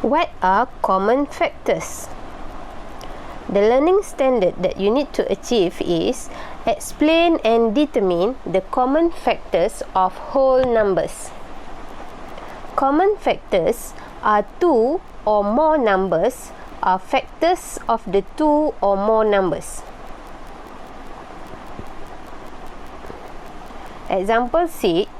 What are common factors? The learning standard that you need to achieve is explain and determine the common factors of whole numbers. Common factors are two or more numbers are factors of the two or more numbers. Example 6.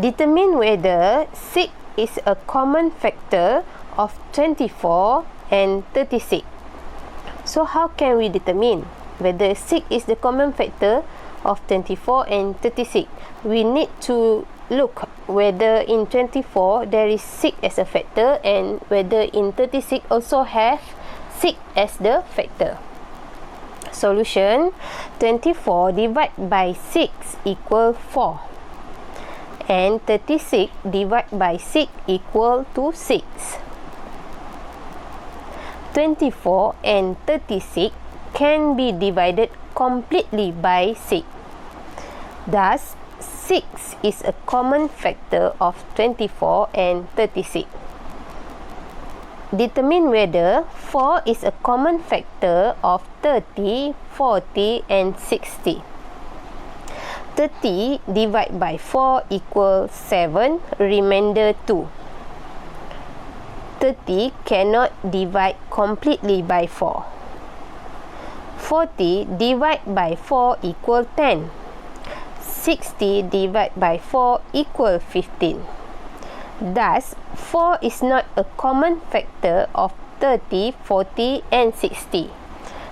Determine whether 6 is a common factor of 24 and 36. So how can we determine whether 6 is the common factor of 24 and 36? We need to look whether in 24 there is 6 as a factor and whether in 36 also have 6 as the factor. Solution: 24 divided by 6 equal 4 and 36 divided by 6 equal to 6. 24 and 36 can be divided completely by 6. Thus, 6 is a common factor of 24 and 36. Determine whether 4 is a common factor of 30, 40 and 60. 30 divided by 4 equals 7, remainder 2. 30 cannot divide completely by 4. 40 divided by 4 equal 10. 60 divided by 4 equal 15. Thus, 4 is not a common factor of 30, 40 and 60.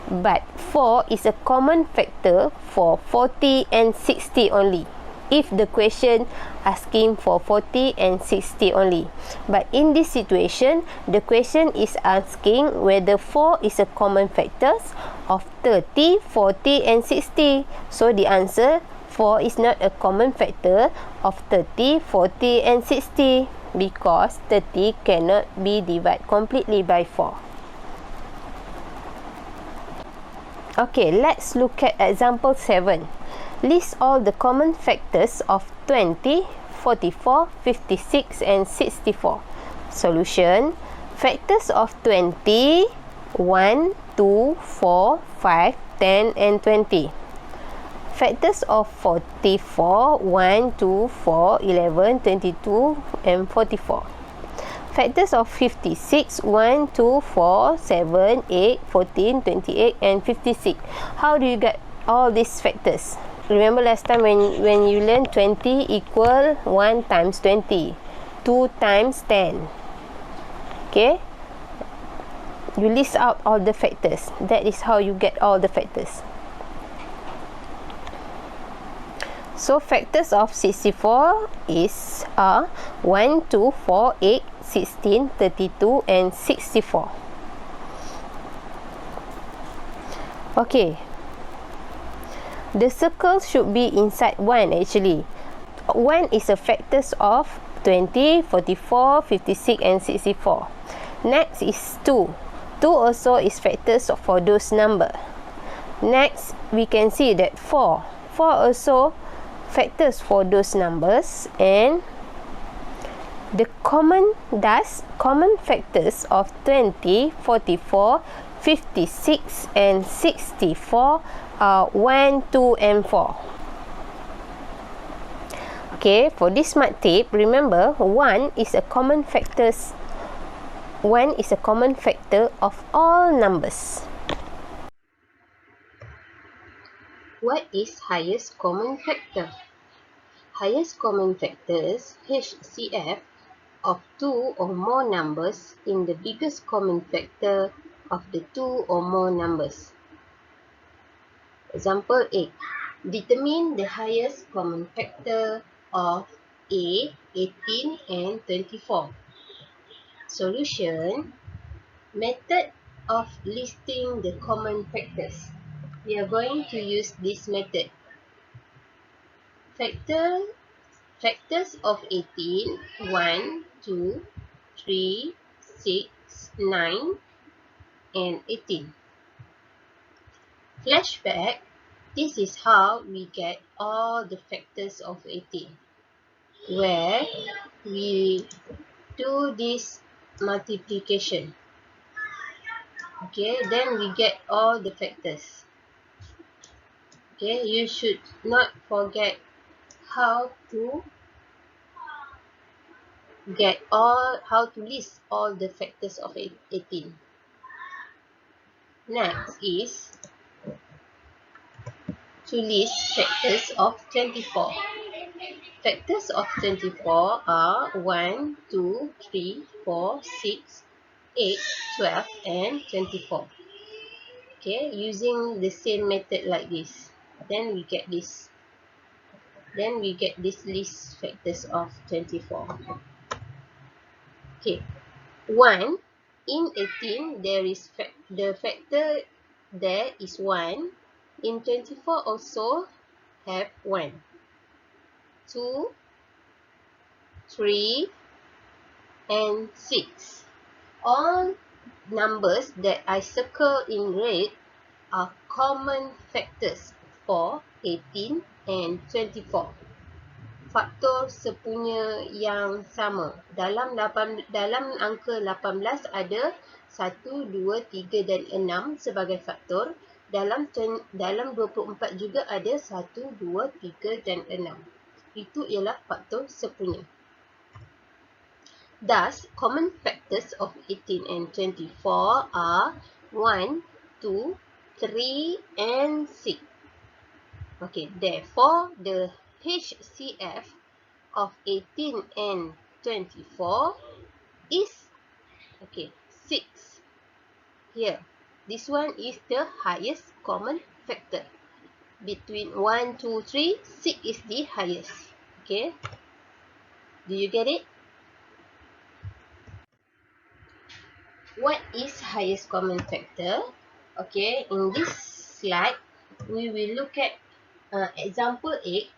But 4 is a common factor for 40 and 60 only. If the question asking for 40 and 60 only. But in this situation, the question is asking whether 4 is a common factor of 30, 40 and 60. So the answer, 4 is not a common factor of 30, 40 and 60 because 30 cannot be divided completely by 4. Okay, let's look at example 7. List all the common factors of 20, 44, 56 and 64. Solution: factors of 20, 1, 2, 4, 5, 10 and 20. Factors of 44, 1, 2, 4, 11, 22 and 44. Factors of 56, 1, 2, 4, 7, 8, 14, 28 and 56. How do you get all these factors? Remember last time when you learn 20 equal 1 times 20, 2 times 10. Okay? You list out all the factors. That is how you get all the factors. So factors of 64 is 1, 2, 4, 8, 16, 32 and 64. Okay. The circle should be inside 1 actually. 1 is a factors of 20, 44, 56 and 64. Next is 2. 2 also is factors for those number. Next, we can see that 4. 4 also factors for those numbers, and the common factors of 20, 44, 56 and 64 are 1, 2 and 4. Okay, for this smart tip, remember 1 is a common factor of all numbers. What is highest common factor? Highest common factors, HCF, of two or more numbers in the biggest common factor of the two or more numbers. Example 8. Determine the highest common factor of A, 18 and 24. Solution: method of listing the common factors. We are going to use this method. Factors of 18, 1, 2, 3, 6, 9 and 18. Flashback, this is how we get all the factors of 18, where we do this multiplication. Okay, then we get all the factors. Okay, you should not forget how to list all the factors of 18. Next is to list factors of 24. Factors of 24 are 1, 2, 3, 4, 6, 8, 12, and 24. Okay, using the same method like this. Then we get this. Then we get this list factors of 24. Okay, 1 in 18 there is the factor there is 1. In 24 also have 1. 2, 3, and 6. All numbers that I circle in red are common factors for 18 and 24. Faktor sepunya yang sama. Dalam angka 18 ada 1, 2, 3 dan 6 sebagai faktor. Dalam 24 juga ada 1, 2, 3 dan 6. Itu ialah faktor sepunya. Thus, common factors of 18 and 24 are 1, 2, 3, and 6. Okay, therefore, the HCF of 18 and 24 is 6. Here, this one is the highest common factor. Between 1, 2, 3, 6 is the highest. Okay, do you get it? What is highest common factor? Okay, in this slide, we will look at example 8.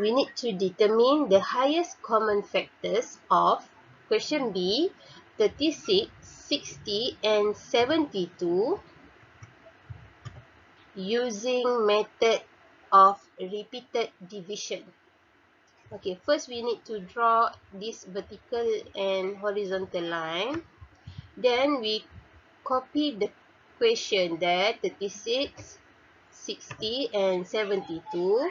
We need to determine the highest common factors of question B, 36, 60, and 72 using method of repeated division. Okay, first we need to draw this vertical and horizontal line. Then we copy the question there, 36, 60, and 72.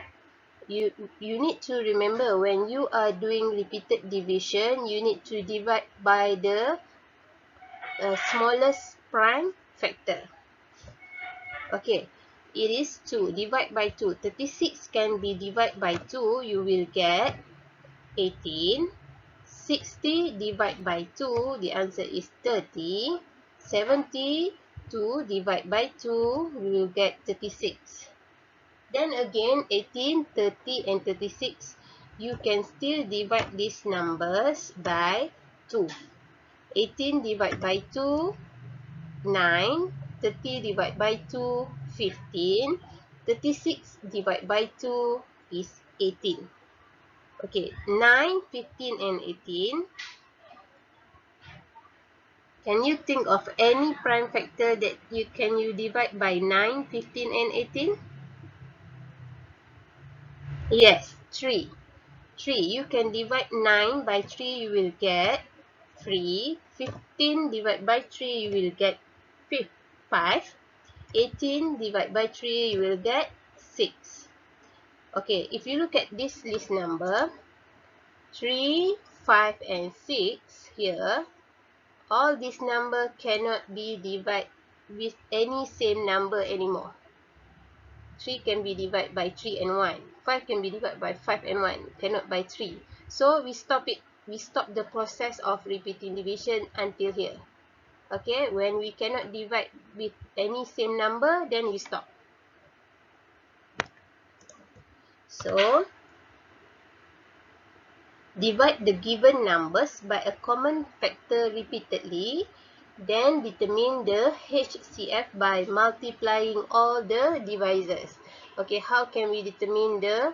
You need to remember when you are doing repeated division, you need to divide by the smallest prime factor. Okay, it is 2. Divide by 2. 36 can be divided by 2. You will get 18. 60 divided by 2. The answer is 30. 70. 2 divided by 2. We will get 36. Then again, 18, 30, and 36. You can still divide these numbers by 2. 18 divided by 2, 9. 30 divided by 2, 15. 36 divided by 2 is 18. Okay, 9, 15, and 18. Can you think of any prime factor that you divide by 9, 15, and 18? Yes, 3. 3. You can divide 9 by 3, you will get 3. 15 divided by 3, you will get 5. 18 divided by 3, you will get 6. Okay, if you look at this list number, 3, 5, and 6 here, all this number cannot be divided with any same number anymore. 3 can be divided by 3 and 1. 5 can be divided by 5 and 1. Cannot by 3. So, we stop it. We stop the process of repeating division until here. Okay, when we cannot divide with any same number, then we stop. So, divide the given numbers by a common factor repeatedly. Then determine the HCF by multiplying all the divisors. Okay, how can we determine the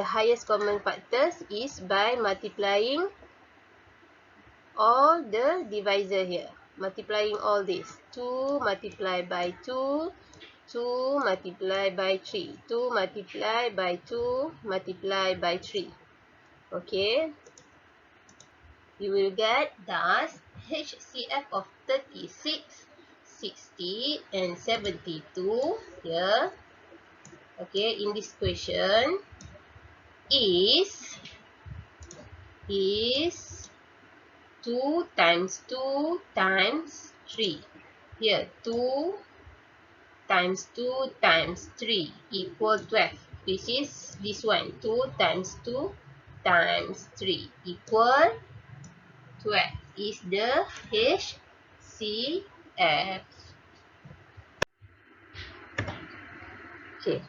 highest common factors is by multiplying all the divisor here. Multiplying all this. 2 multiplied by 2, 2 multiplied by 3, 2 multiplied by 2 multiplied by 3. Okay. you will get thus HCF of 36, 60 and 72 here. Okay, in this question is 2 times 2 times 3. Here 2 times 2 times 3 equal 12, which is this one. 2 times 2 times 3 equal 12 is the HCF. Okay.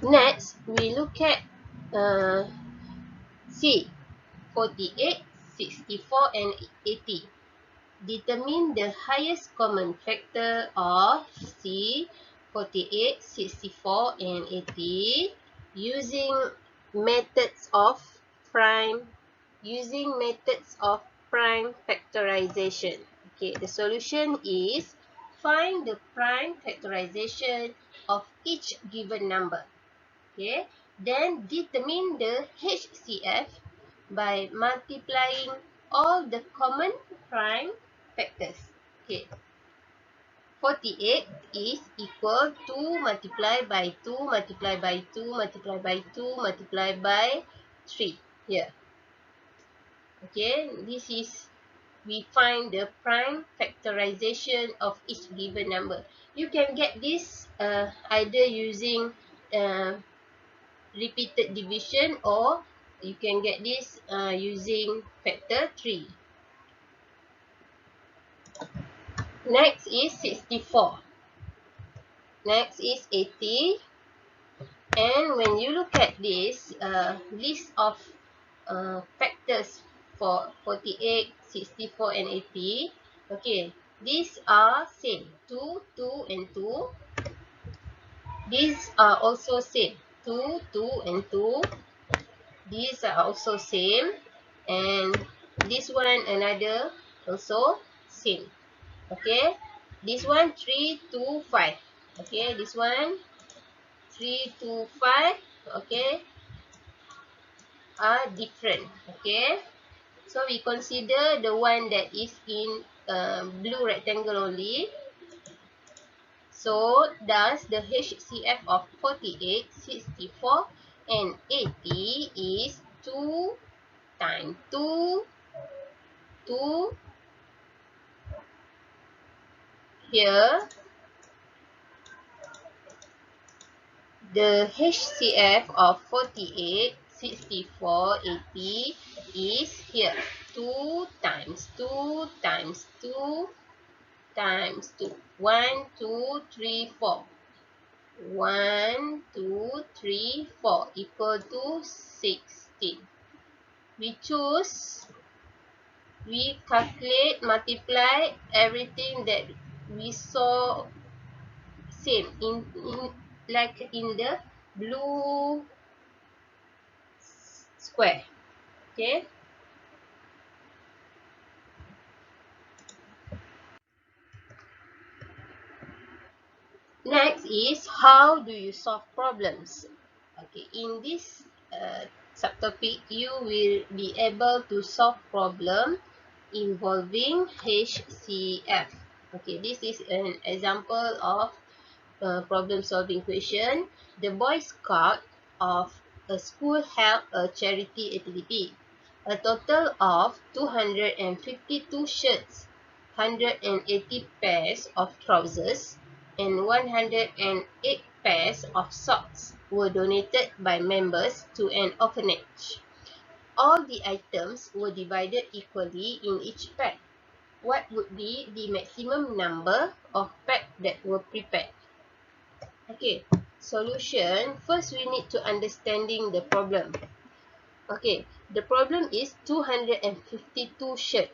Next, we look at C. 48, 64 and 80. Determine the highest common factor of C, 48, 64 and 80 using methods of prime factorization. Okay, the solution is find the prime factorization of each given number. Okay, then determine the HCF by multiplying all the common prime factors. Okay, 48 is equal to multiply by 2, multiply by 2, multiply by 2, multiply by 3 here. Okay, this is, we find the prime factorization of each given number. You can get this either using repeated division, or you can get this using factor 3. Next is 64. Next is 80. And when you look at this list of factors for 48, 64 and 80, okay, these are same. 2, 2 and 2. These are also same. 2, 2 and 2. These are also same. And this one another also same. Okay, this one 3, 2, 5. Okay, this one 3, 2, 5. Okay, are different. Okay, so we consider the one that is in blue rectangle only. So thus the HCF of 48, 64 and 80 is 2 times 2, 2 here. The HCF of 48, 64, 80 is here. 2 times 2 times 2 times 2. 1, 2, 3, 4. 1, 2, 3, 4 equal to 16. We calculate, multiply everything that we saw same in like in the blue square. Okay, next is how do you solve problems. Okay, in this subtopic you will be able to solve problem involving HCF. Okay, this is an example of problem solving question. The Boy Scout of a school held a charity activity. A total of 252 shirts, 180 pairs of trousers, and 108 pairs of socks were donated by members to an orphanage. All the items were divided equally in each pack. What would be the maximum number of packs that were prepared? Okay, solution. First, we need to understanding the problem. Okay, the problem is 252 shirts,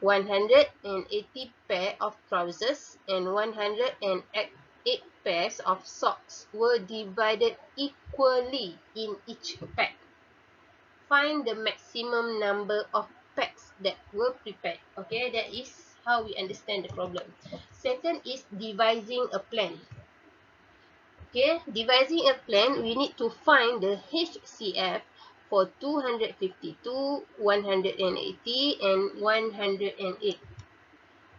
180 pair of trousers, and 108 pairs of socks were divided equally in each pack. Find the maximum number of packs that were prepared. Okay, that is how we understand the problem. Second is devising a plan. Okay, devising a plan, we need to find the HCF for 252, 180 and 108.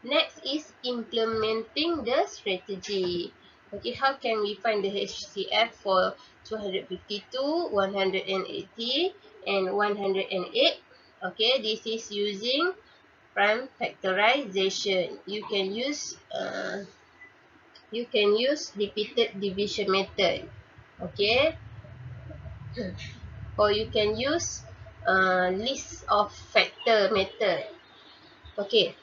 Next is implementing the strategy. Okay, how can we find the HCF for 252, 180 and 108? Okay, this is using prime factorization. You can use repeated division method. Okay, or you can use list of factor method. Okay,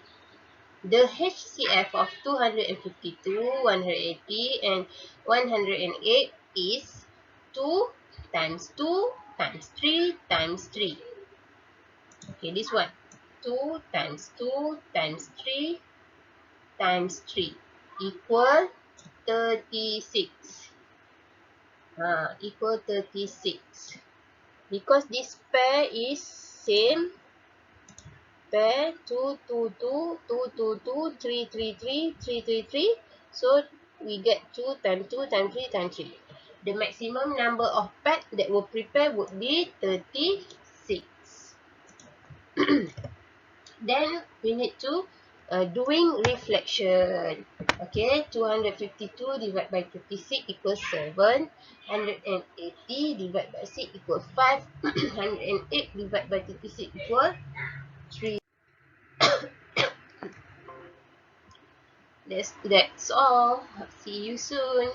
the HCF of 252, 180 and 108 is 2 times 2 times 3 times 3. Okay, this one. 2 times 2 times 3 times 3 equal 36. Equal 36. Because this pair is same, pair 2, 2, 2, 2, 2, 2, 3, 3, 3, 3, 3, 3. So we get 2 times 2 times 3 times 3. The maximum number of pack that will prepare would be 36. Then we need to doing reflection. Okay, 252 divided by 56 equals 7. 180 divided by 6 equals 5. 108 divided by 36 equals 3. That's all. See you soon.